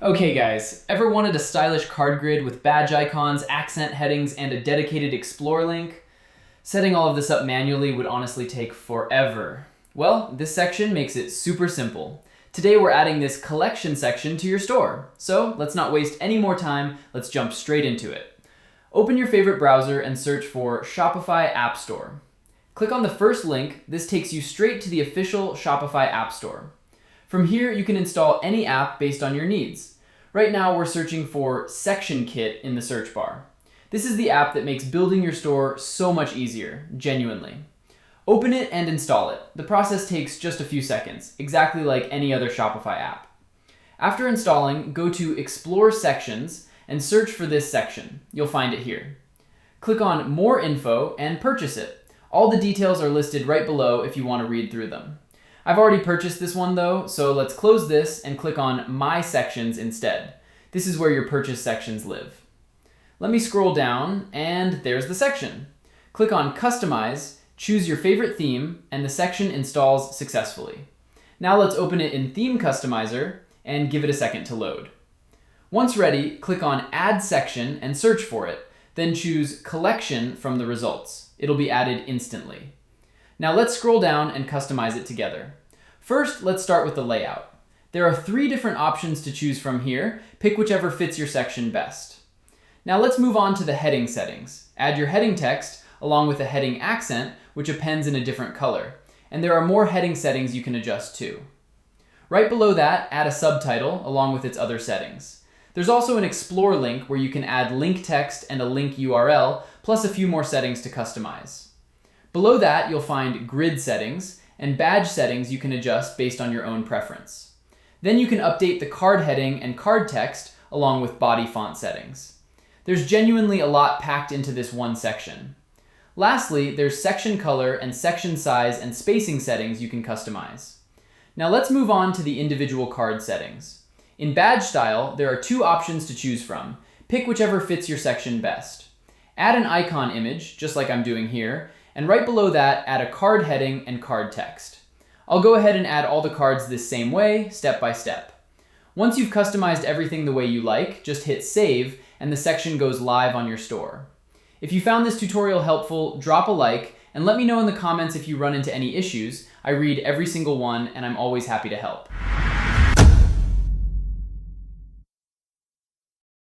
Okay guys, ever wanted a stylish card grid with badge icons, accent headings, and a dedicated Explore link? Setting all of this up manually would honestly take forever. Well, this section makes it super simple. Today we're adding this collection section to your store. So let's not waste any more time, let's jump straight into it. Open your favorite browser and search for Shopify App Store. Click on the first link. This takes you straight to the official Shopify App Store. From here, you can install any app based on your needs. Right now, we're searching for Section Kit in the search bar. This is the app that makes building your store so much easier, genuinely. Open it and install it. The process takes just a few seconds, exactly like any other Shopify app. After installing, go to Explore Sections and search for this section. You'll find it here. Click on More Info and purchase it. All the details are listed right below if you want to read through them. I've already purchased this one though, so let's close this and click on My Sections instead. This is where your purchase sections live. Let me scroll down and there's the section. Click on Customize, choose your favorite theme, and the section installs successfully. Now let's open it in Theme Customizer and give it a second to load. Once ready, click on Add Section and search for it, then choose Collection from the results. It'll be added instantly. Now let's scroll down and customize it together. First, let's start with the layout. There are 3 different options to choose from here. Pick whichever fits your section best. Now let's move on to the heading settings. Add your heading text along with a heading accent, which appends in a different color. And there are more heading settings you can adjust too. Right below that, add a subtitle along with its other settings. There's also an Explore link where you can add link text and a link URL, plus a few more settings to customize. Below that, you'll find grid settings and badge settings you can adjust based on your own preference. Then you can update the card heading and card text along with body font settings. There's genuinely a lot packed into this one section. Lastly, there's section color and section size and spacing settings you can customize. Now let's move on to the individual card settings. In badge style, there are 2 options to choose from. Pick whichever fits your section best. Add an icon image, just like I'm doing here, and right below that, add a card heading and card text. I'll go ahead and add all the cards this same way, step by step. Once you've customized everything the way you like, just hit save and the section goes live on your store. If you found this tutorial helpful, drop a like and let me know in the comments if you run into any issues. I read every single one and I'm always happy to help.